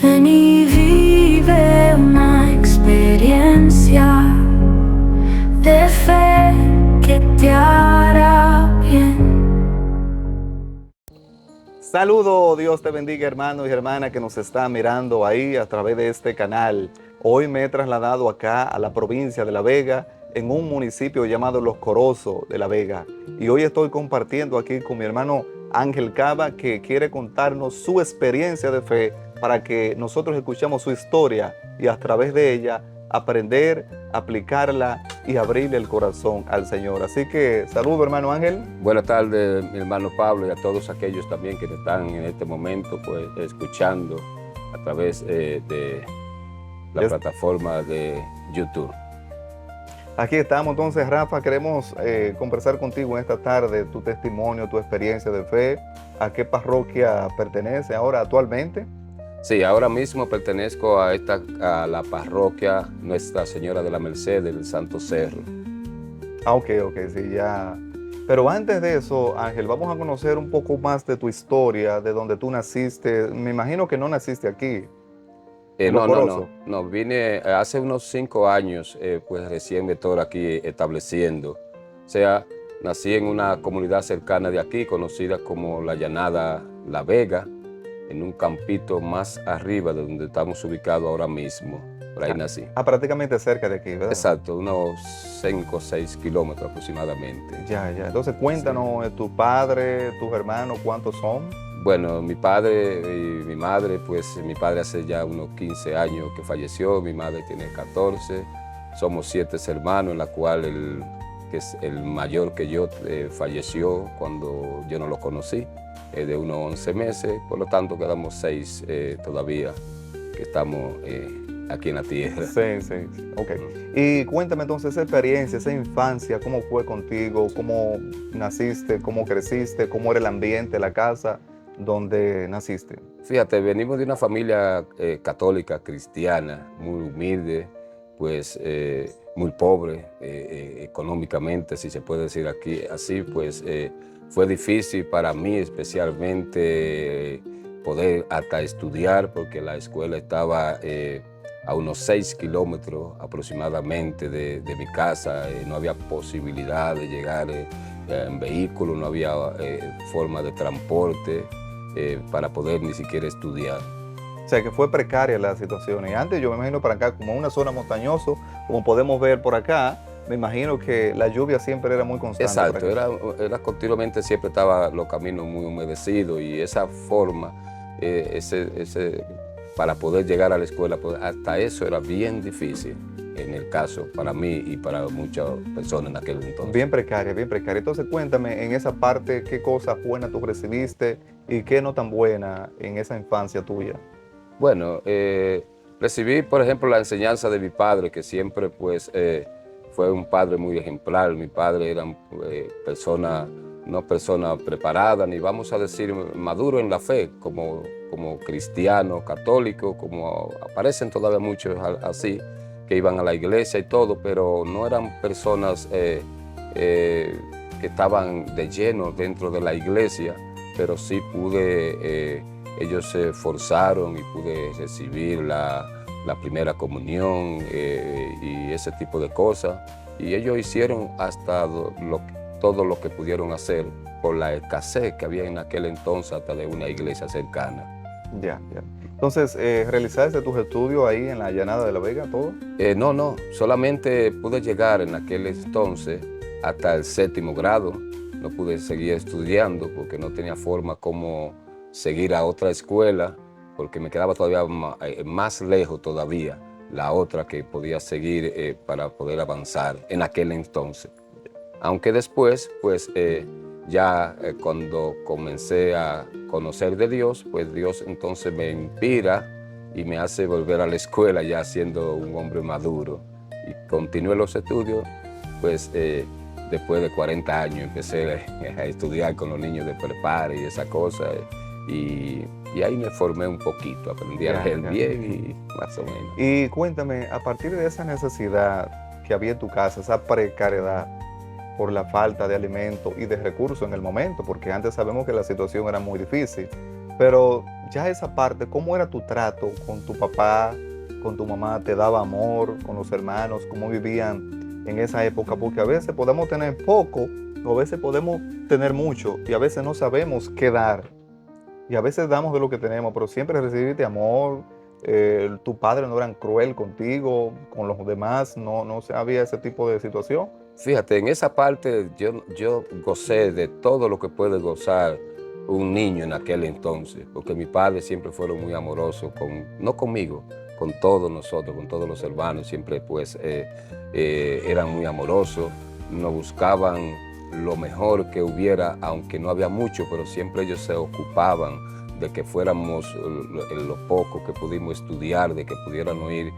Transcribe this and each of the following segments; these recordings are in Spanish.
Ven y vive una experiencia de fe que te hará bien. Saludo, Dios te bendiga, hermano y hermana que nos está mirando ahí a través de este canal. Hoy me he trasladado acá a la provincia de La Vega, en un municipio llamado Los Corozos de La Vega. Y hoy estoy compartiendo aquí con mi hermano Ángel Cava, que quiere contarnos su experiencia de fe para que nosotros escuchemos su historia y a través de ella aprender, aplicarla y abrirle el corazón al Señor. Así que saludo, hermano Ángel. Buenas tardes, mi hermano Pablo, y a todos aquellos también que están en este momento pues escuchando a través de la plataforma de YouTube. Aquí estamos entonces, Rafa, queremos conversar contigo en esta tarde, tu testimonio, tu experiencia de fe. ¿A qué parroquia pertenece ahora actualmente? Sí, ahora mismo pertenezco a la parroquia Nuestra Señora de la Merced del Santo Cerro. Ah, ok, sí, ya. Pero antes de eso, Ángel, vamos a conocer un poco más de tu historia, de donde tú naciste. Me imagino que no naciste aquí. No, vine hace unos 5 años, pues recién me estoy aquí estableciendo. O sea, nací en una comunidad cercana de aquí, conocida como la Llanada La Vega, en un campito más arriba de donde estamos ubicados ahora mismo. Por ahí nací. Prácticamente cerca de aquí, ¿verdad? Exacto, unos 5 o 6 kilómetros aproximadamente. Ya. Entonces cuéntanos, sí. Tu padre, tus hermanos, ¿cuántos son? Bueno, mi padre y mi madre, pues mi padre hace ya unos 15 años que falleció, mi madre tiene 14, somos 7 hermanos, en la cual que es el mayor que yo falleció cuando yo no lo conocí, de unos 11 meses, por lo tanto quedamos 6 todavía que estamos aquí en la tierra. Sí, ok. Y cuéntame entonces esa experiencia, esa infancia, ¿cómo fue contigo? ¿Cómo naciste? ¿Cómo creciste? ¿Cómo era el ambiente, la casa donde naciste? Fíjate, venimos de una familia católica, cristiana, muy humilde, pues muy pobre económicamente, si se puede decir aquí así, pues fue difícil para mí especialmente poder hasta estudiar, porque la escuela estaba a unos 6 kilómetros aproximadamente de mi casa, no había posibilidad de llegar en vehículo, no había forma de transporte para poder ni siquiera estudiar. O sea, que fue precaria la situación. Y antes yo me imagino para acá, como una zona montañosa, como podemos ver por acá, me imano que la lluvia siempre era muy constante. Exacto, era continuamente, siempre estaban los caminos muy humedecidos y esa forma, para poder llegar a la escuela, pues, hasta eso era bien difícil en el caso para mí y para muchas personas en aquel entonces. Bien precaria. Entonces cuéntame, en esa parte, ¿qué cosas buenas tú recibiste y qué no tan buena en esa infancia tuya? Bueno, recibí, por ejemplo, la enseñanza de mi padre, que siempre pues fue un padre muy ejemplar. Mi padre era no persona preparada, ni vamos a decir maduro en la fe, como cristiano, católico, como aparecen todavía muchos así, que iban a la iglesia y todo, pero no eran personas que estaban de lleno dentro de la iglesia, pero sí ellos se esforzaron y pude recibir la primera comunión y ese tipo de cosas. Y ellos hicieron hasta todo lo que pudieron hacer por la escasez que había en aquel entonces hasta de una iglesia cercana. Ya. Entonces, ¿realizaste tus estudios ahí en la Llanada de La Vega, todo? No, solamente pude llegar en aquel entonces hasta el 7º grado. No pude seguir estudiando porque no tenía forma como seguir a otra escuela, porque me quedaba todavía más lejos todavía la otra que podía seguir para poder avanzar en aquel entonces. Aunque después, pues cuando comencé a conocer de Dios, pues Dios entonces me inspira y me hace volver a la escuela ya siendo un hombre maduro. Y continué los estudios, pues después de 40 años empecé a estudiar con los niños de prepara y esa cosa. Y ahí me formé un poquito, aprendí a leer bien y más o menos. Y cuéntame, a partir de esa necesidad que había en tu casa, esa precariedad por la falta de alimento y de recursos en el momento, porque antes sabemos que la situación era muy difícil, Pero ya esa parte, ¿cómo era tu trato con tu papá, con tu mamá? ¿Te daba amor con los hermanos? ¿Cómo vivían en esa época? Porque a veces podemos tener poco o a veces podemos tener mucho y a veces no sabemos qué dar. Y a veces damos de lo que tenemos, pero siempre recibiste amor. Tu padre no era cruel contigo, con los demás, no había ese tipo de situación. Fíjate, en esa parte yo gocé de todo lo que puede gozar un niño en aquel entonces, porque mis padres siempre fueron muy amorosos, no conmigo, con todos nosotros, con todos los hermanos, siempre pues eran muy amorosos, nos buscaban lo mejor que hubiera, aunque no había mucho, pero siempre ellos se ocupaban de que fuéramos lo poco que pudimos estudiar, de que pudieran ir,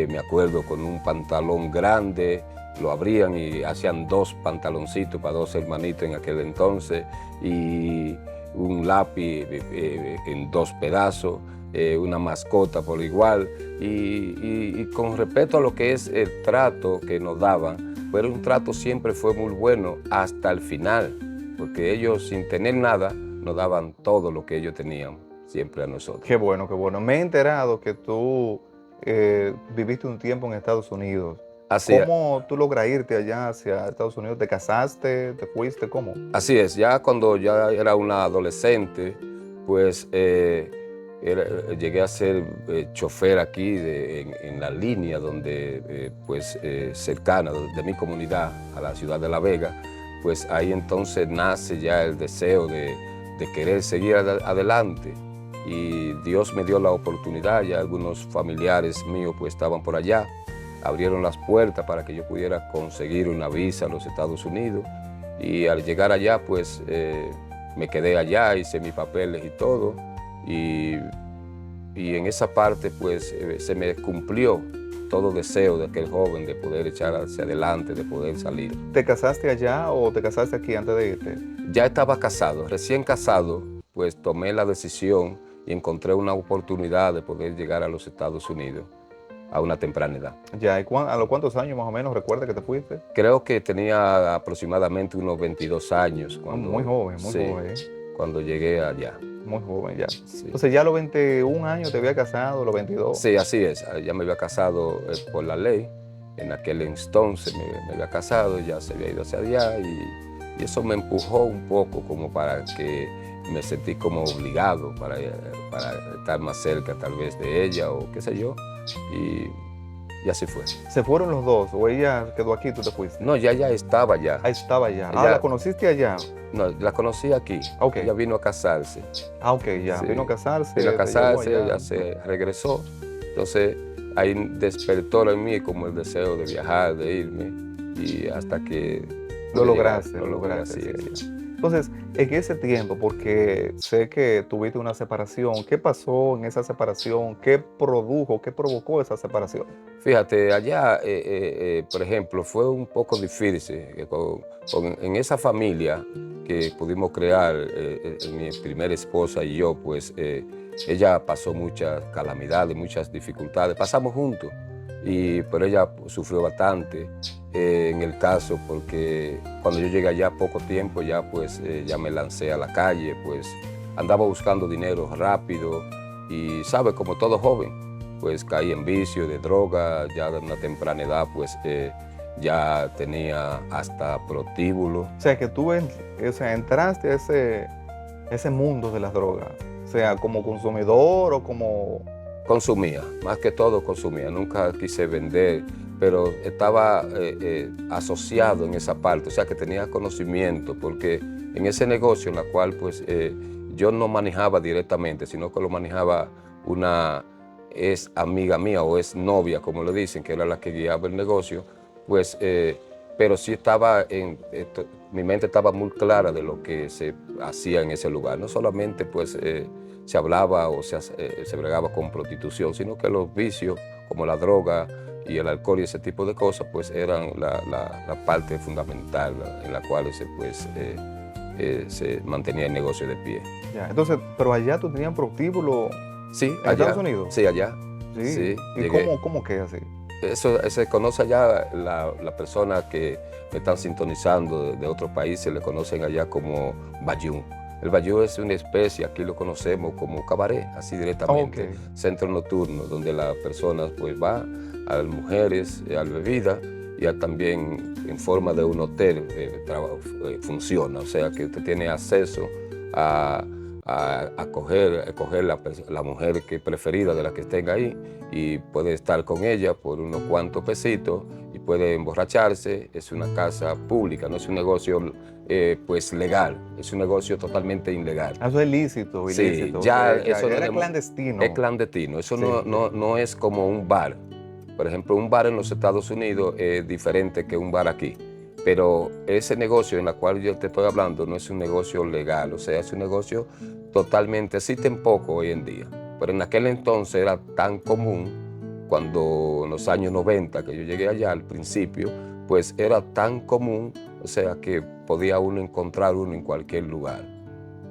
me acuerdo, con un pantalón grande, lo abrían y hacían 2 pantaloncitos para 2 hermanitos en aquel entonces, y un lápiz en 2 pedazos, una mascota por igual, y con respecto a lo que es el trato que nos daban, pero un trato siempre fue muy bueno hasta el final, porque ellos sin tener nada nos daban todo lo que ellos tenían siempre a nosotros. Qué bueno, qué bueno. Me he enterado que tú viviste un tiempo en Estados Unidos. Así, ¿Cómo tú logras irte allá hacia Estados Unidos? ¿Te casaste? ¿Te fuiste? ¿Cómo? así es, ya cuando ya era una adolescente, pues llegué a ser chofer aquí en la línea donde, cercana de mi comunidad a la ciudad de La Vega, pues ahí entonces nace ya el deseo de querer seguir adelante. Y Dios me dio la oportunidad, ya algunos familiares míos pues estaban por allá, abrieron las puertas para que yo pudiera conseguir una visa a los Estados Unidos, y al llegar allá pues me quedé allá, hice mis papeles y todo, y en esa parte pues se me cumplió todo deseo de aquel joven de poder echar hacia adelante, de poder salir. ¿Te casaste allá o te casaste aquí antes de irte? Ya estaba casado, recién casado, pues tomé la decisión y encontré una oportunidad de poder llegar a los Estados Unidos a una temprana edad. Ya, ¿y a los cuántos años más o menos recuerda que te fuiste? Creo que tenía aproximadamente unos 22 años cuando, Muy joven, muy sí, joven. cuando llegué allá. Muy joven ya. Sí. Entonces ya a los 21 años te había casado, los 22. Sí, así es. Ya me había casado por la ley. En aquel entonces me había casado, ya se había ido hacia allá, y eso me empujó un poco como para que me sentí como obligado para estar más cerca tal vez de ella o qué sé yo. Y así fue. ¿Se fueron los dos o ella quedó aquí y tú te fuiste? No, ya estaba allá. Ahí estaba ya. Ella- ¿La conociste allá? No, la conocí aquí. Ok. Ella vino a casarse. Ok, ya. Sí. Vino a casarse. Vino a te casarse, llevó allá. ya se regresó. Entonces ahí despertó en mí como el deseo de viajar, de irme, y hasta que Lo pude lograste, llegar, lo logré, lograste. así Sí, es. sí. Entonces, en ese tiempo, porque sé que tuviste una separación, ¿qué pasó en esa separación? ¿Qué produjo, qué provocó esa separación? Fíjate, allá, por ejemplo, fue un poco difícil en esa familia que pudimos crear, mi primera esposa y yo, pues ella pasó muchas calamidades, muchas dificultades, pasamos juntos, pero ella sufrió bastante en el caso, porque cuando yo llegué allá poco tiempo, ya me lancé a la calle, pues andaba buscando dinero rápido y, ¿sabes? Como todo joven, pues caí en vicio de droga, ya de una temprana edad, pues ya tenía hasta prostíbulo. O sea, que tú entraste a ese mundo de las drogas, o sea, como consumidor o como... Consumía, más que todo consumía, nunca quise vender, pero estaba asociado en esa parte, o sea que tenía conocimiento, porque en ese negocio en la cual pues yo no manejaba directamente, sino que lo manejaba una es amiga mía o es novia, como le dicen, que era la que guiaba el negocio, pues, pero sí estaba mi mente estaba muy clara de lo que se hacía en ese lugar, no solamente pues se hablaba o se bregaba con prostitución, sino que los vicios como la droga y el alcohol y ese tipo de cosas pues eran la parte fundamental en la cual se mantenía el negocio de pie. Ya, entonces, pero allá tú tenías prostíbulo Sí, en allá. Estados Unidos. Sí, allá. Sí. Sí, ¿Y llegué. cómo queda así? Eso se conoce allá, la persona que me están sintonizando de otros países le conocen allá como Bayún. El bayou es una especie, aquí lo conocemos como cabaret, así directamente, Ok. centro nocturno, donde las personas pues van, a las mujeres, a la bebida, y también en forma de un hotel funciona, o sea que usted tiene acceso a coger la mujer que preferida de la que estén ahí y puede estar con ella por unos cuantos pesitos y puede emborracharse. Es una casa pública, no es un negocio pues legal, es un negocio totalmente ilegal. Eso es ilícito, Sí, ilícito. ya Ya eso era es clandestino. clandestino, eso Sí, no es como un bar. Por ejemplo, un bar en los Estados Unidos es diferente que un bar aquí. Pero ese negocio en el cual yo te estoy hablando no es un negocio legal, o sea, es un negocio totalmente, existen poco hoy en día. Pero en aquel entonces era tan común, cuando en los años 90, que yo llegué allá al principio, pues era tan común, o sea, que podía uno encontrar uno en cualquier lugar.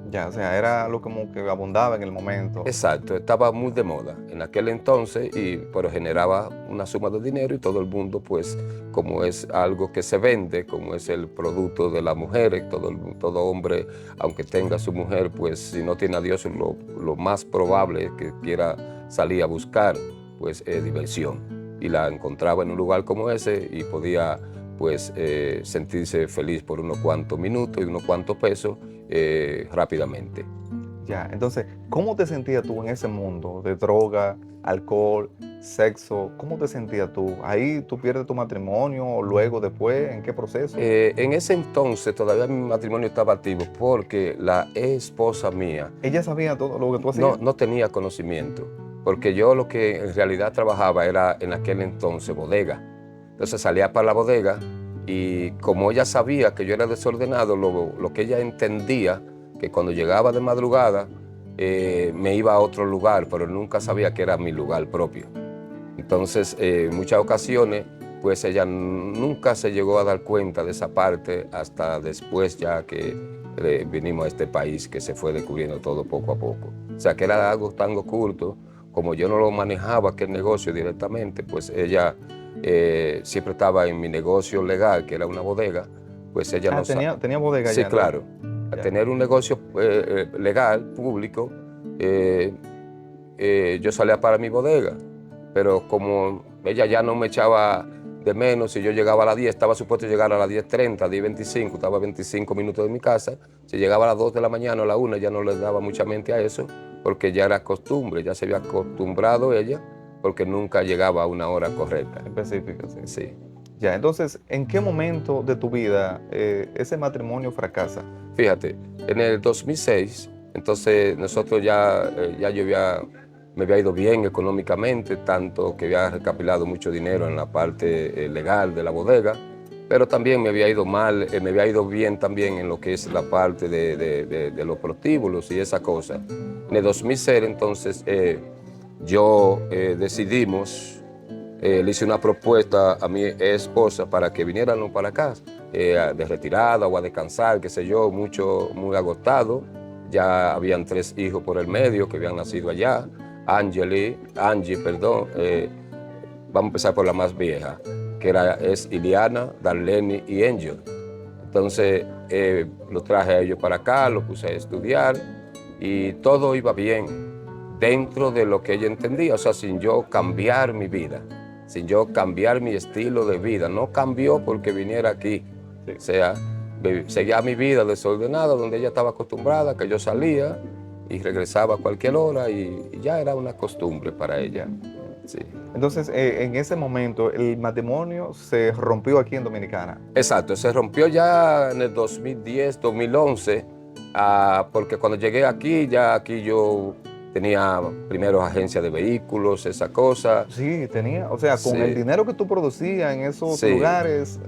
Ya, o sea, era algo como que abundaba en el momento. Exacto, estaba muy de moda en aquel entonces, pero generaba una suma de dinero y todo el mundo, pues, como es algo que se vende, como es el producto de las mujeres, todo hombre, aunque tenga su mujer, pues, si no tiene a Dios, lo más probable es que quiera salir a buscar, pues, diversión. Y la encontraba en un lugar como ese y podía, pues, sentirse feliz por unos cuantos minutos y unos cuantos pesos rápidamente. Ya, entonces, ¿cómo te sentías tú en ese mundo de droga, alcohol, sexo? ¿Cómo te sentías tú? ¿Ahí tú pierdes tu matrimonio o luego, después? ¿En qué proceso? En ese entonces todavía mi matrimonio estaba activo porque la esposa mía ¿Ella sabía todo lo que tú hacías? no tenía conocimiento, porque yo lo que en realidad trabajaba era en aquel entonces bodega. Entonces salía para la bodega y como ella sabía que yo era desordenado, lo que ella entendía, que cuando llegaba de madrugada me iba a otro lugar, pero nunca sabía que era mi lugar propio. Entonces, en muchas ocasiones, pues ella nunca se llegó a dar cuenta de esa parte hasta después ya que vinimos a este país, que se fue descubriendo todo poco a poco. O sea, que era algo tan oculto, como yo no lo manejaba aquel negocio directamente, pues ella siempre estaba en mi negocio legal, que era una bodega, pues ella no sabía. tenía bodega Sí, ya, ¿no? claro. Al Ya. tener un negocio legal, público, yo salía para mi bodega, pero como ella ya no me echaba de menos, si yo llegaba a las 10, estaba supuesto llegar a las 10:30, 10:25, estaba a 25 minutos de mi casa, si llegaba a las 2 de la mañana o a la 1, ya no le daba mucha mente a eso, porque ya era costumbre, ya se había acostumbrado ella, porque nunca llegaba a una hora correcta. Específica, sí. Sí. Ya, entonces, ¿en qué momento de tu vida ese matrimonio fracasa? Fíjate, en el 2006, entonces nosotros me había ido bien económicamente, tanto que había recapitulado mucho dinero en la parte legal de la bodega, pero también me había ido mal, me había ido bien también en lo que es la parte de los prostíbulos y esa cosa. En el 2006, entonces, decidimos, le hice una propuesta a mi esposa para que vinieran para acá, de retirada o a descansar, qué sé yo, muy agotado. Ya habían 3 hijos por el medio que habían nacido allá. Angie, perdón, vamos a empezar por la más vieja, que es Iliana, Darlene y Angel. Entonces, los traje a ellos para acá, los puse a estudiar y todo iba bien dentro de lo que ella entendía, o sea, sin yo cambiar mi vida, sin yo cambiar mi estilo de vida. No cambió porque viniera aquí, o sea, seguía mi vida desordenada, donde ella estaba acostumbrada, que yo salía y regresaba a cualquier hora y ya era una costumbre para ella. Sí. Entonces, en ese momento, el matrimonio se rompió aquí en Dominicana. Exacto, se rompió ya en el 2010, 2011, porque cuando llegué aquí, ya aquí yo tenía primero agencia de vehículos, esa cosa. Sí, tenía, o sea, con Sí. el dinero que tú producías en esos Sí. lugares,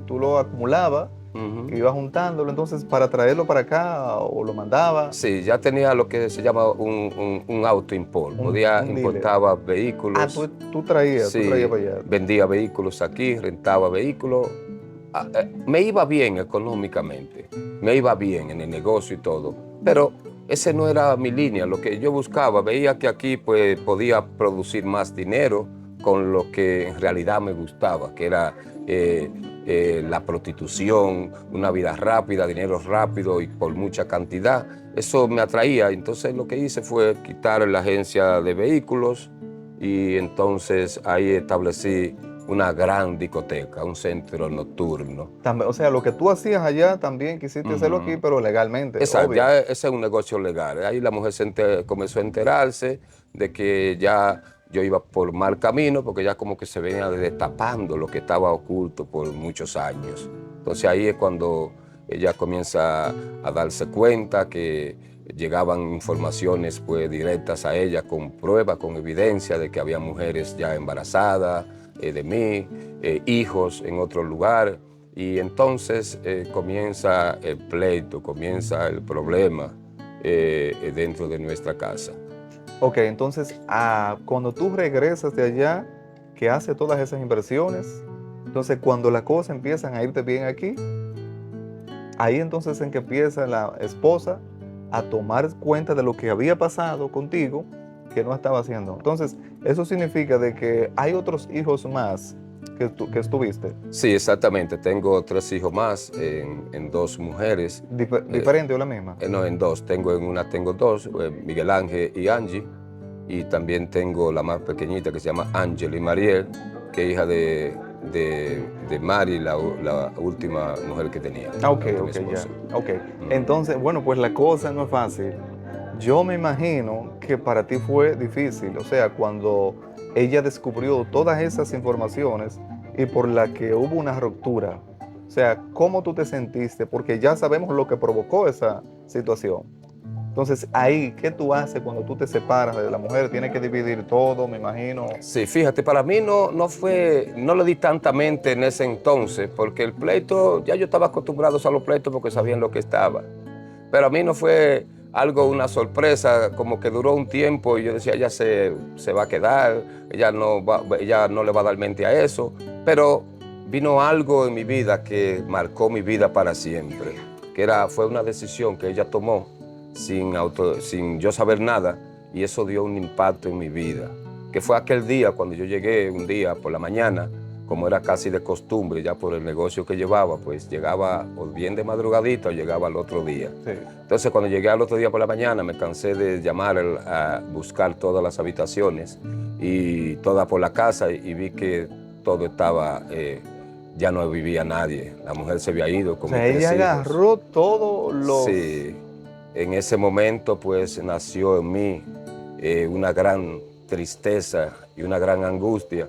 tú lo acumulabas, Ujú. ibas juntándolo, entonces para traerlo para acá o lo mandaba. Sí, ya tenía lo que se llama un auto-import. Un dealer. Importaba Ah, vehículos. tú traías Sí, para allá. vendía vehículos aquí, rentaba vehículos. Me iba bien económicamente, me iba bien en el negocio y todo, pero ese no era mi línea. Lo que yo buscaba, veía que aquí pues podía producir más dinero, con lo que en realidad me gustaba, que era la prostitución, una vida rápida, dinero rápido y por mucha cantidad. Eso me atraía. Entonces lo que hice fue quitar la agencia de vehículos y entonces ahí establecí una gran discoteca, un centro nocturno. O sea, lo que tú hacías allá también quisiste hacerlo aquí, pero legalmente, Exacto, obvio. ya ese es un negocio legal. Ahí la mujer comenzó a enterarse de que ya yo iba por mal camino, porque ya como que se venía destapando lo que estaba oculto por muchos años. Entonces ahí es cuando ella comienza a darse cuenta que llegaban informaciones pues directas a ella con pruebas, con evidencia de que había mujeres ya embarazadas de mí, hijos en otro lugar. Y entonces comienza el pleito, comienza el problema dentro de nuestra casa. Ok, entonces cuando tú regresas de allá, que hace todas esas inversiones, entonces cuando las cosas empiezan a irte bien aquí, ahí entonces en que empieza la esposa a tomar cuenta de lo que había pasado contigo, que no estaba haciendo. Entonces, eso significa de que hay otros hijos más que estuviste. Sí, exactamente. Tengo 3 hijos más en 2 mujeres. ¿Diferente o la misma? No, en 2. En una tengo 2, Miguel Ángel y Angie. Y también tengo la más pequeñita que se llama Ángel y Mariel, que es hija de Mari, la última mujer que tenía. Ok, ya. Ok. Entonces, bueno, pues la cosa no es fácil. Yo me imagino que para ti fue difícil, o sea, cuando ella descubrió todas esas informaciones y por la que hubo una ruptura. O sea, ¿cómo tú te sentiste? Porque ya sabemos lo que provocó esa situación. Entonces, ahí, ¿qué tú haces cuando tú te separas de la mujer? Tienes que dividir todo, me imagino. Sí, fíjate, para mí no le di tanta mente en ese entonces, porque el pleito, ya yo estaba acostumbrado a los pleitos porque sabían lo que estaba. Pero a mí no fue algo, una sorpresa, como que duró un tiempo y yo decía, ella se va a quedar, ella no le va a dar mente a eso. Pero vino algo en mi vida que marcó mi vida para siempre, fue una decisión que ella tomó sin yo saber nada, y eso dio un impacto en mi vida, que fue aquel día cuando yo llegué un día por la mañana, como era casi de costumbre ya por el negocio que llevaba, pues llegaba o bien de madrugadita o llegaba al otro día. Sí. Entonces cuando llegué al otro día por la mañana me cansé de llamar a buscar todas las habitaciones y todas por la casa y vi que todo estaba, ya no vivía nadie, la mujer se había ido con mis 3 hijos. Ella agarró todo lo... Sí. En ese momento pues nació en mí una gran tristeza y una gran angustia,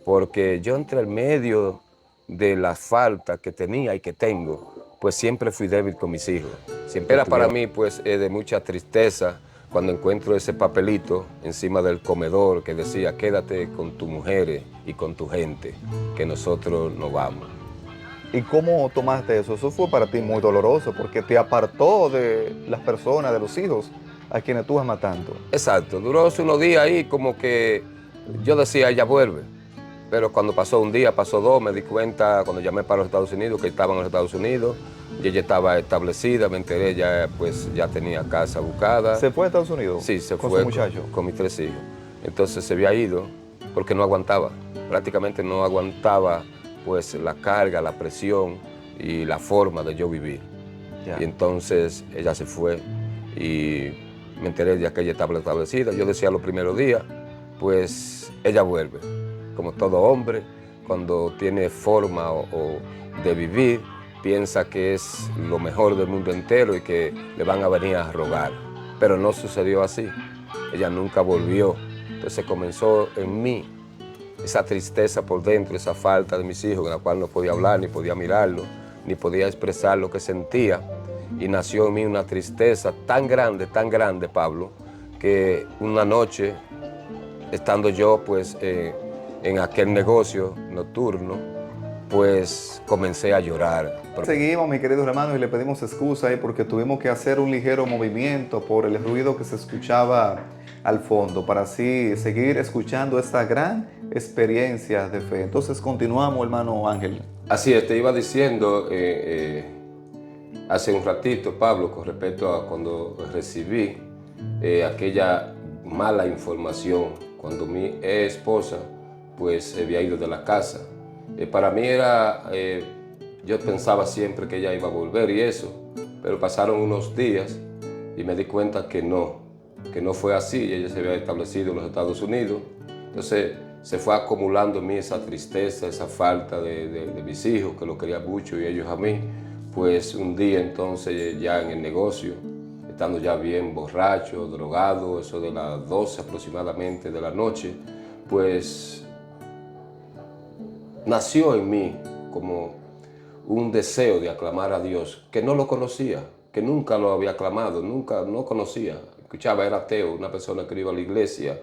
porque yo entre el medio de las faltas que tenía y que tengo, pues siempre fui débil con mis hijos. Siempre era para mí pues de mucha tristeza cuando encuentro ese papelito encima del comedor que decía, quédate con tus mujeres y con tu gente, que nosotros nos vamos. ¿Y cómo tomaste eso? Eso fue para ti muy doloroso porque te apartó de las personas, de los hijos a quienes tú vas matando. Exacto, duró unos días ahí como que yo decía, ella vuelve. Pero cuando pasó un día, pasó 2, me di cuenta cuando llamé para los Estados Unidos que estaba en los Estados Unidos y ella estaba establecida, me enteré, ya pues ya tenía casa buscada. ¿Se fue a Estados Unidos? Sí, se fue. fue ¿Con su muchacho? Con mis 3 hijos. Entonces se había ido porque no aguantaba, prácticamente no aguantaba pues la carga, la presión y la forma de yo vivir. Ya. Y entonces ella se fue y me enteré de que ella estaba establecida. Yo decía los primeros días, pues ella vuelve. Como todo hombre, cuando tiene forma de vivir, piensa que es lo mejor del mundo entero y que le van a venir a rogar. Pero no sucedió así. Ella nunca volvió. Entonces comenzó en mí esa tristeza por dentro, esa falta de mis hijos, en la cual no podía hablar, ni podía mirarlo, ni podía expresar lo que sentía. Y nació en mí una tristeza tan grande, Pablo, que una noche, estando yo pues en aquel negocio nocturno, pues comencé a llorar. Seguimos, mis queridos hermanos, y le pedimos excusa porque tuvimos que hacer un ligero movimiento por el ruido que se escuchaba al fondo, para así seguir escuchando esta gran experiencia de fe. Entonces continuamos, hermano Ángel. Así es, te iba diciendo hace un ratito, Pablo, con respecto a cuando recibí aquella mala información, cuando mi esposa pues se había ido de la casa. Para mí era, yo pensaba siempre que ella iba a volver y eso, pero pasaron unos días y me di cuenta que no fue así. Ella se había establecido en los Estados Unidos. Entonces se fue acumulando en mí esa tristeza, esa falta de mis hijos, que los quería mucho y ellos a mí. Pues un día entonces ya en el negocio, estando ya bien borracho, drogado, eso de las 12 aproximadamente de la noche, pues nació en mí como un deseo de aclamar a Dios, que no lo conocía, que nunca lo había aclamado, no conocía. Escuchaba, era ateo, una persona que iba a la iglesia,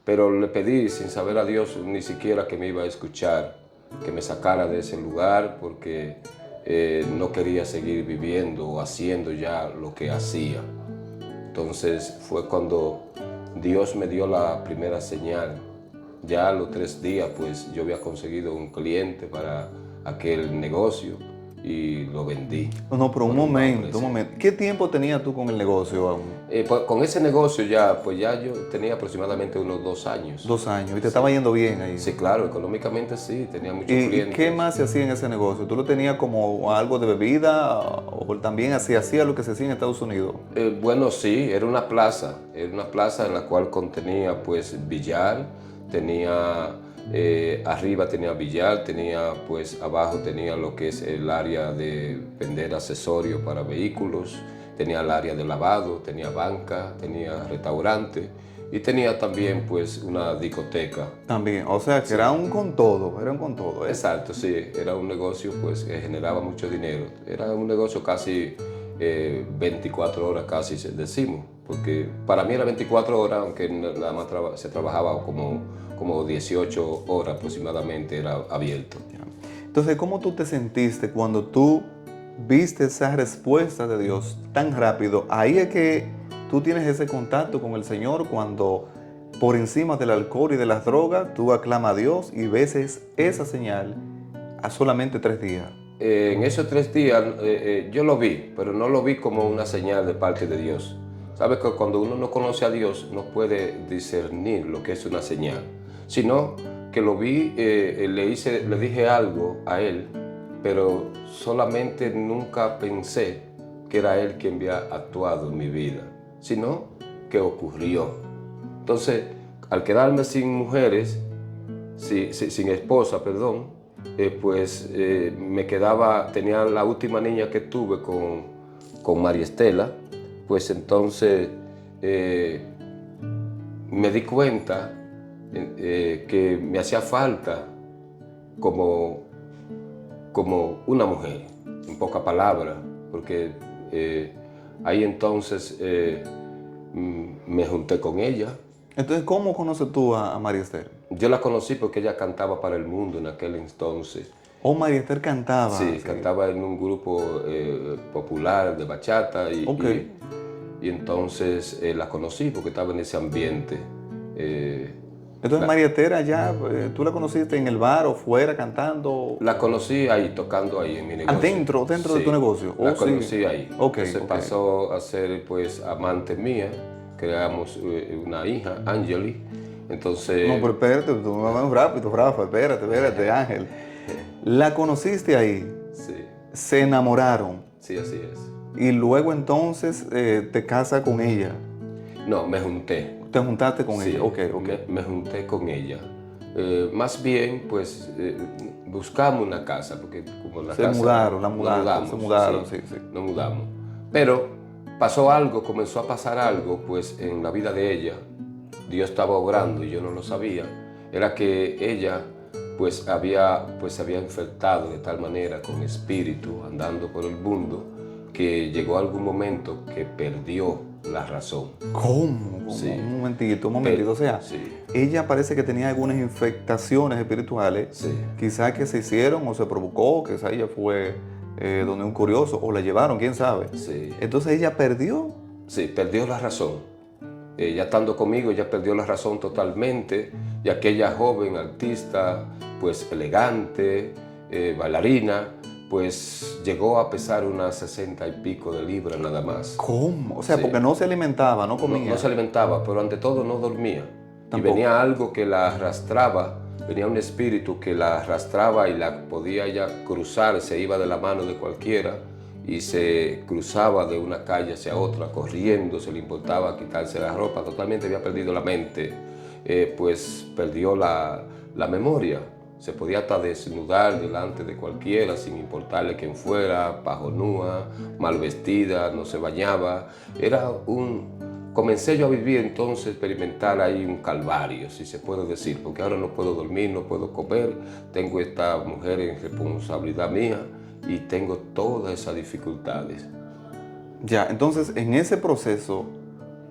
pero le pedí sin saber a Dios ni siquiera que me iba a escuchar, que me sacara de ese lugar, porque no quería seguir viviendo o haciendo ya lo que hacía. Entonces fue cuando Dios me dio la primera señal. Ya a los 3 días pues yo había conseguido un cliente para aquel negocio y lo vendí. No, pero un momento. ¿Qué tiempo tenías tú con el negocio aún? Pues, con ese negocio ya yo tenía aproximadamente unos 2 años. 2 años. ¿Y te estaba yendo bien ahí? Sí, claro, económicamente sí, tenía muchos ¿Y clientes. qué más se hacía en ese negocio? ¿Tú lo tenías como algo de bebida o también hacía lo que se hacía en Estados Unidos? Bueno, sí, era una plaza en la cual contenía pues billar, tenía arriba tenía billar, tenía pues abajo tenía lo que es el área de vender accesorios para vehículos, tenía el área de lavado, tenía banca, tenía restaurante y tenía también pues una discoteca. También, o sea que sí. Era un con todo, ¿eh? Exacto, sí, era un negocio pues que generaba mucho dinero, era un negocio casi 24 horas casi decimos, porque para mí era 24 horas, aunque nada más se trabajaba como 18 horas aproximadamente, era abierto. Entonces, ¿cómo tú te sentiste cuando tú viste esa respuesta de Dios tan rápido? Ahí es que tú tienes ese contacto con el Señor, cuando por encima del alcohol y de las drogas, tú aclamas a Dios y ves esa señal a solamente 3 días. En esos 3 días yo lo vi, pero no lo vi como una señal de parte de Dios. Sabes que cuando uno no conoce a Dios no puede discernir lo que es una señal, sino que lo vi, le dije algo a Él, pero solamente nunca pensé que era Él quien había actuado en mi vida, sino que ocurrió. Entonces, al quedarme sin mujeres, sin esposa, pues me quedaba, tenía la última niña que tuve con María Estela, pues entonces me di cuenta que me hacía falta como una mujer, en pocas palabras, porque ahí entonces me junté con ella. Entonces, ¿cómo conoces tú a María Esther? Yo la conocí porque ella cantaba para el mundo en aquel entonces. ¿Oh, María Esther cantaba? Sí, cantaba en un grupo popular de bachata y entonces la conocí porque estaba en ese ambiente. Entonces, María Esther allá, ¿tú la conociste en el bar o fuera cantando? La conocí ahí, tocando ahí en mi negocio. ¿Dentro de tu negocio? La conocí ahí. Entonces pasó a ser pues amante mía. Creamos una hija, Angeli. Entonces... No, pero espérate, tú me vas rápido, Rafa, espérate, Ángel. ¿La conociste ahí? Sí. ¿Se enamoraron? Sí, así es. ¿Y luego entonces te casas con ella? No, me junté. ¿Te juntaste con ella? Ok. Me junté con ella. Más bien, pues, buscamos una casa, porque como la casa... Se mudaron. Sí. Nos mudamos. Pero pasó algo, comenzó a pasar algo, pues, en la vida de ella. Dios estaba obrando y yo no lo sabía. Era que ella, pues, se había infectado de tal manera con espíritu, andando por el mundo, que llegó algún momento que perdió la razón. ¿Cómo? Sí. Un momentito. O sea, sí. Ella parece que tenía algunas infectaciones espirituales, sí. Quizás que se hicieron o se provocó, quizás ella fue donde un curioso o la llevaron, quién sabe. Sí. Entonces ella perdió. Sí, perdió la razón. Ya estando conmigo, ella perdió la razón totalmente, y aquella joven artista, pues elegante, bailarina, pues llegó a pesar unas 60 y pico de libras nada más. ¿Cómo? O sea, sí. Porque no se alimentaba, no comía. No se alimentaba, pero ante todo no dormía. Tampoco. Y venía algo que la arrastraba venía un espíritu que la arrastraba y la podía ya cruzar, se iba de la mano de cualquiera y se cruzaba de una calle hacia otra, corriendo, se le importaba quitarse la ropa, totalmente había perdido la mente, pues perdió la memoria. Se podía hasta desnudar delante de cualquiera sin importarle quién fuera, pajonúa, mal vestida, no se bañaba. Comencé yo a vivir entonces, experimentar ahí un calvario, si se puede decir, porque ahora no puedo dormir, no puedo comer, tengo esta mujer en responsabilidad mía y tengo todas esas dificultades. Ya, entonces en ese proceso,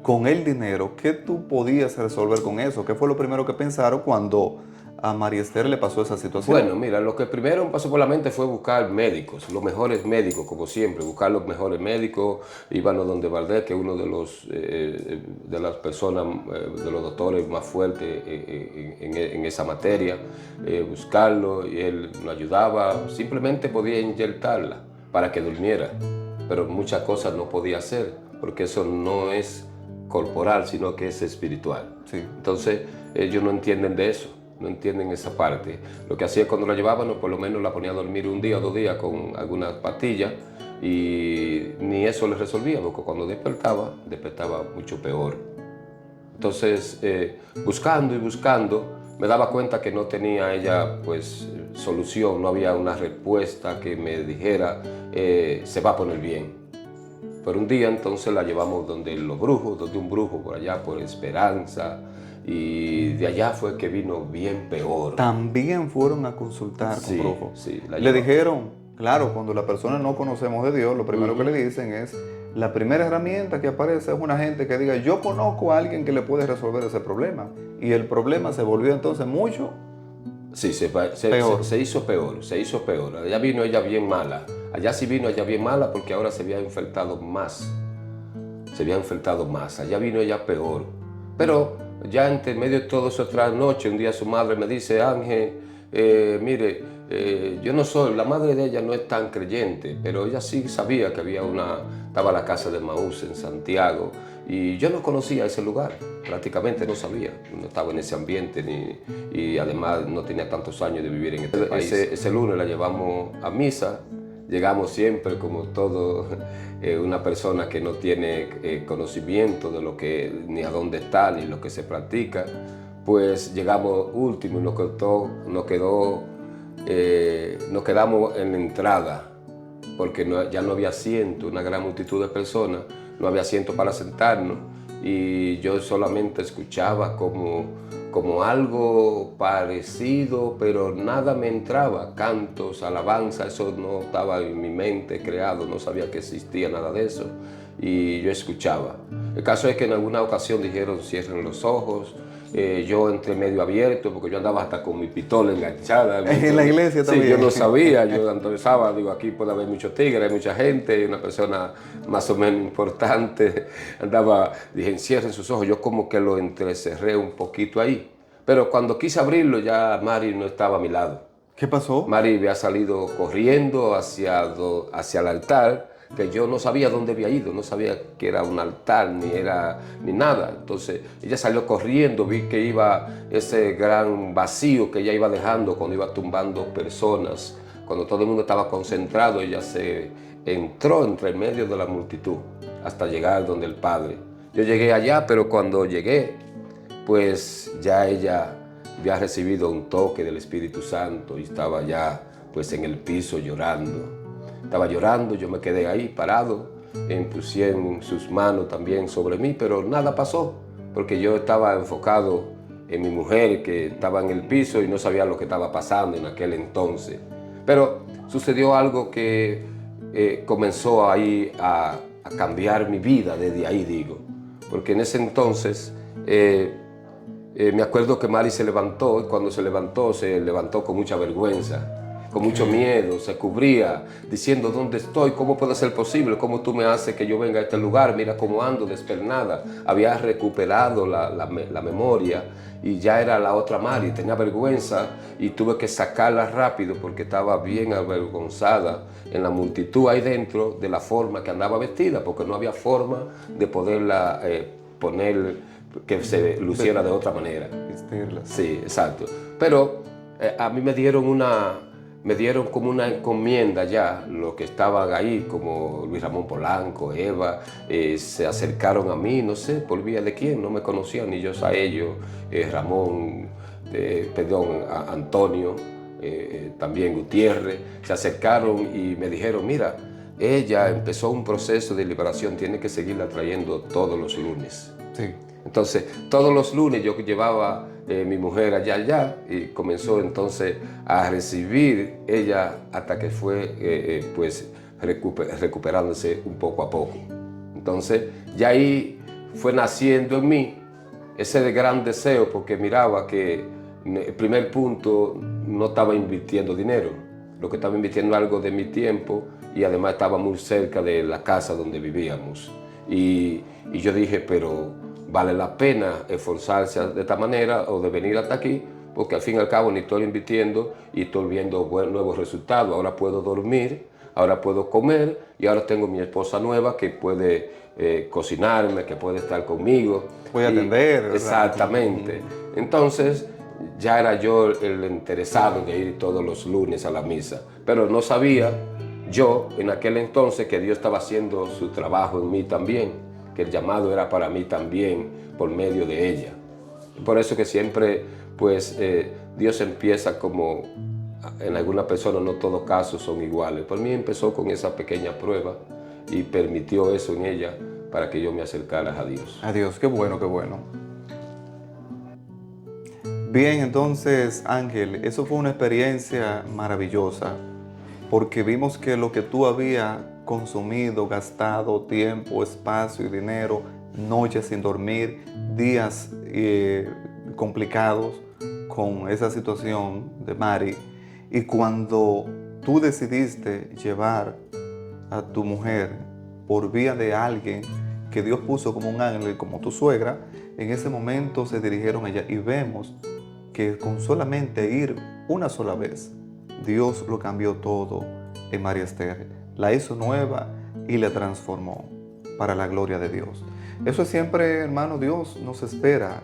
con el dinero, ¿qué tú podías resolver con eso? ¿Qué fue lo primero que pensaron cuando a María Esther le pasó esa situación? Bueno, mira, lo que primero me pasó por la mente fue buscar médicos, los mejores médicos, como siempre, buscar los mejores médicos. Íbamos donde Valdés, que es uno de las personas, de los doctores más fuertes en esa materia, buscarlo, y él nos ayudaba. Simplemente podía inyectarla para que durmiera, pero muchas cosas no podía hacer, porque eso no es corporal, sino que es espiritual. Sí. Entonces, ellos no entienden de eso. No entienden esa parte. Lo que hacía cuando la llevábamos, por lo menos la ponía a dormir un día o 2 días con algunas pastillas y ni eso le resolvía, porque cuando despertaba mucho peor. Entonces, buscando y buscando, me daba cuenta que no tenía ella pues solución, no había una respuesta que me dijera se va a poner bien. Pero un día entonces la llevamos donde los brujos, donde un brujo por allá, por Esperanza, y de allá fue que vino bien peor. También fueron a consultar con brujos. Sí, le dijeron, claro, cuando la persona no conocemos de Dios, lo primero que le dicen es, la primera herramienta que aparece es una gente que diga, yo conozco a alguien que le puede resolver ese problema. Y el problema se volvió entonces mucho Sí, peor. Se hizo peor. Allá vino ella bien mala. Allá sí vino ella bien mala porque ahora se había infectado más. Allá vino ella peor. Pero ya entre medio de todo eso, otra noche, un día su madre me dice, Ángel, mire, yo no soy, la madre de ella no es tan creyente, pero ella sí sabía que estaba la casa de Maús en Santiago, y yo no conocía ese lugar, prácticamente no sabía, no estaba en ese ambiente, y además no tenía tantos años de vivir en este país. Ese lunes la llevamos a misa. Llegamos siempre como todo una persona que no tiene conocimiento de lo que, ni a dónde está, ni lo que se practica, pues llegamos último y nos quedamos en la entrada, porque ya no había asiento, una gran multitud de personas, no había asiento para sentarnos, y yo solamente escuchaba como algo parecido, pero nada me entraba, cantos, alabanza, eso no estaba en mi mente creado, no sabía que existía nada de eso, y yo escuchaba. El caso es que en alguna ocasión dijeron cierren los ojos, yo entré medio abierto porque yo andaba hasta con mi pistola enganchada. En la iglesia también. Sí, yo no sabía, yo pensaba, digo, aquí puede haber muchos tigres, hay mucha gente, una persona más o menos importante, dije, cierren sus ojos, yo como que lo entrecerré un poquito ahí. Pero cuando quise abrirlo ya Mari no estaba a mi lado. ¿Qué pasó? Mari había salido corriendo hacia el altar, que yo no sabía dónde había ido, no sabía que era un altar ni nada. Entonces ella salió corriendo, vi que iba ese gran vacío que ella iba dejando cuando iba tumbando personas. Cuando todo el mundo estaba concentrado, ella se entró entre medio de la multitud hasta llegar donde el Padre. Yo llegué allá, pero cuando llegué, pues ya ella había recibido un toque del Espíritu Santo y estaba ya pues en el piso llorando. Estaba llorando, yo me quedé ahí parado, pusieron sus manos también sobre mí, pero nada pasó, porque yo estaba enfocado en mi mujer que estaba en el piso y no sabía lo que estaba pasando en aquel entonces. Pero sucedió algo que comenzó ahí a cambiar mi vida desde ahí, digo, porque en ese entonces me acuerdo que Mari se levantó, y cuando se levantó con mucha vergüenza, con mucho miedo, se cubría, diciendo, ¿dónde estoy? ¿Cómo puede ser posible? ¿Cómo tú me haces que yo venga a este lugar? Mira cómo ando, despernada. Había recuperado la memoria y ya era la otra Mari, tenía vergüenza y tuve que sacarla rápido porque estaba bien avergonzada en la multitud ahí dentro de la forma que andaba vestida, porque no había forma de poderla poner que se luciera de otra manera. Vestirla. Sí, exacto. pero a mí me dieron como una encomienda ya, los que estaban ahí, como Luis Ramón Polanco, Eva, se acercaron a mí, no sé, por vía de quién, no me conocían ni yo a ellos, Antonio, también Gutiérrez, se acercaron y me dijeron, mira, ella empezó un proceso de liberación, tiene que seguirla trayendo todos los lunes. Sí. Entonces, todos los lunes yo llevaba mi mujer allá y comenzó entonces a recibir ella hasta que fue pues recuperándose un poco a poco. Entonces, ya ahí fue naciendo en mí ese gran deseo, porque miraba que el primer punto no estaba invirtiendo dinero, lo que estaba invirtiendo algo de mi tiempo y además estaba muy cerca de la casa donde vivíamos. Y yo dije, pero vale la pena esforzarse de esta manera o de venir hasta aquí, porque al fin y al cabo ni estoy invirtiendo y estoy viendo nuevos resultados. Ahora puedo dormir, ahora puedo comer y ahora tengo mi esposa nueva que puede cocinarme, que puede estar conmigo. Puede atender. Exactamente. Entonces ya era yo el interesado de ir todos los lunes a la misa, pero no sabía yo en aquel entonces que Dios estaba haciendo su trabajo en mí también, que el llamado era para mí también por medio de ella. Por eso que siempre, pues, Dios empieza como en algunas personas, no todos casos son iguales. Por mí empezó con esa pequeña prueba y permitió eso en ella para que yo me acercara a Dios. A Dios, qué bueno, qué bueno. Bien, entonces, Ángel, eso fue una experiencia maravillosa, porque vimos que lo que tú habías consumido, gastado tiempo, espacio y dinero, noches sin dormir, días complicados con esa situación de Mari, y cuando tú decidiste llevar a tu mujer por vía de alguien que Dios puso como un ángel, como tu suegra, en ese momento se dirigieron a ella y vemos que con solamente ir una sola vez, Dios lo cambió todo en María Esther, la hizo nueva y la transformó para la gloria de Dios. Eso es siempre, hermano, Dios nos espera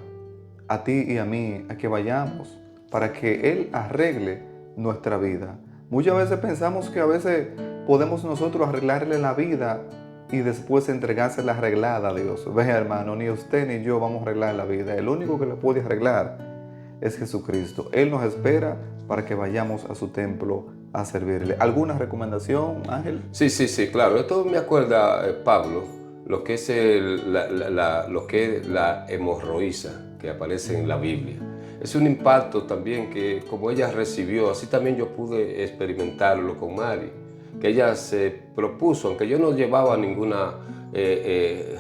a ti y a mí a que vayamos para que Él arregle nuestra vida. Muchas veces pensamos que a veces podemos nosotros arreglarle la vida y después entregársela arreglada a Dios. Vea, hermano, ni usted ni yo vamos a arreglar la vida. El único que la puede arreglar es Jesucristo. Él nos espera para que vayamos a su templo a servirle. ¿Alguna recomendación, Ángel? Sí, claro. Esto me acuerda, Pablo, lo que es la hemorroísa que aparece en la Biblia. Es un impacto también que como ella recibió, así también yo pude experimentarlo con Mari, que ella se propuso, aunque yo no llevaba ninguna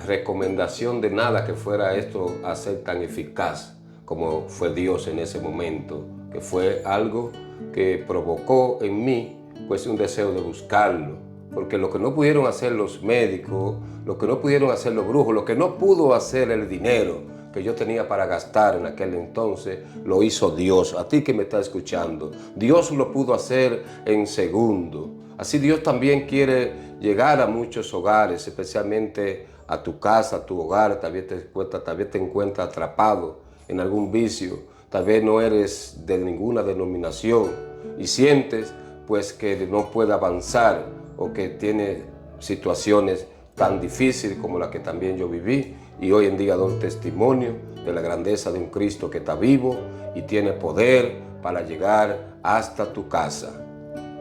recomendación de nada que fuera esto a ser tan eficaz como fue Dios en ese momento, que fue algo que provocó en mí pues un deseo de buscarlo, porque lo que no pudieron hacer los médicos, lo que no pudieron hacer los brujos, lo que no pudo hacer el dinero que yo tenía para gastar en aquel entonces, lo hizo Dios. A ti que me estás escuchando, Dios lo pudo hacer en segundo. Así Dios también quiere llegar a muchos hogares, especialmente a tu casa, a tu hogar. Tal vez te encuentras atrapado en algún vicio, tal vez no eres de ninguna denominación y sientes pues que no puede avanzar o que tiene situaciones tan difíciles como la que también yo viví, y hoy en día doy testimonio de la grandeza de un Cristo que está vivo y tiene poder para llegar hasta tu casa.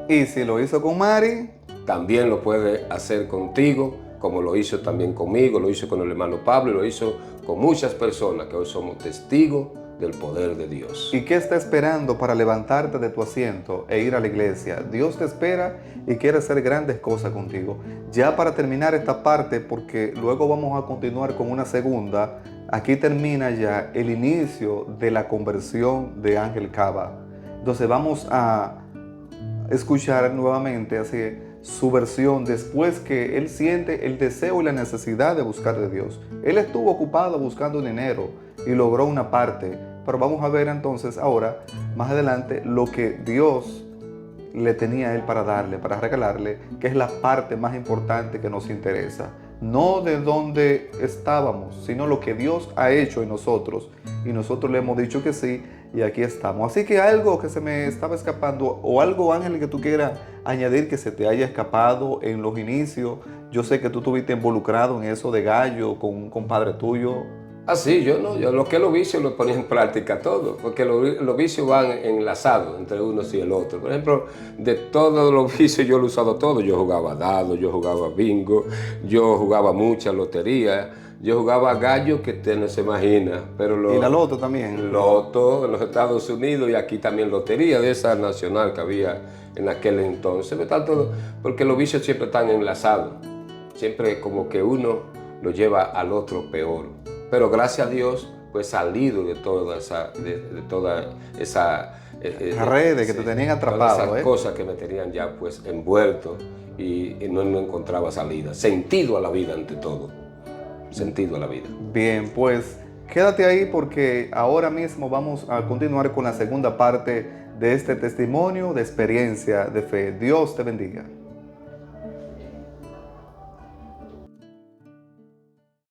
Y si lo hizo con Mari, también lo puede hacer contigo, como lo hizo también conmigo, lo hizo con el hermano Pablo y lo hizo con muchas personas que hoy somos testigos del poder de Dios. ¿Y qué está esperando para levantarte de tu asiento e ir a la iglesia? Dios te espera y quiere hacer grandes cosas contigo. Ya para terminar esta parte, porque luego vamos a continuar con una segunda, aquí termina ya el inicio de la conversión de Ángel Cava. Entonces vamos a escuchar nuevamente así su versión después que él siente el deseo y la necesidad de buscar de Dios. Él estuvo ocupado buscando dinero y logró una parte, pero vamos a ver entonces ahora, más adelante, lo que Dios le tenía a él para darle, para regalarle, que es la parte más importante que nos interesa. No de dónde estábamos, sino lo que Dios ha hecho en nosotros. Y nosotros le hemos dicho que sí, y aquí estamos. Así que algo que se me estaba escapando o algo, Ángel, que tú quieras añadir que se te haya escapado en los inicios. Yo sé que tú estuviste involucrado en eso de Gallo con un compadre tuyo. Ah, sí, yo no, yo lo que los vicios lo ponía en práctica todo, porque los vicios van enlazados entre unos y el otro. Por ejemplo, de todos los vicios yo lo he usado todo. Yo jugaba dado, yo jugaba bingo, yo jugaba mucha lotería, yo jugaba gallo que usted no se imagina. Pero Y la loto también. loto en los Estados Unidos y aquí también lotería de esa nacional que había en aquel entonces. Porque los vicios siempre están enlazados, siempre como que uno lo lleva al otro peor. Pero gracias a Dios, pues salido de toda esa, Las redes que te tenían atrapado, todas esas cosas que me tenían ya pues envuelto y no encontraba salida. Sentido a la vida ante todo. Sentido a la vida. Bien, pues quédate ahí porque ahora mismo vamos a continuar con la segunda parte de este testimonio de experiencia de fe. Dios te bendiga.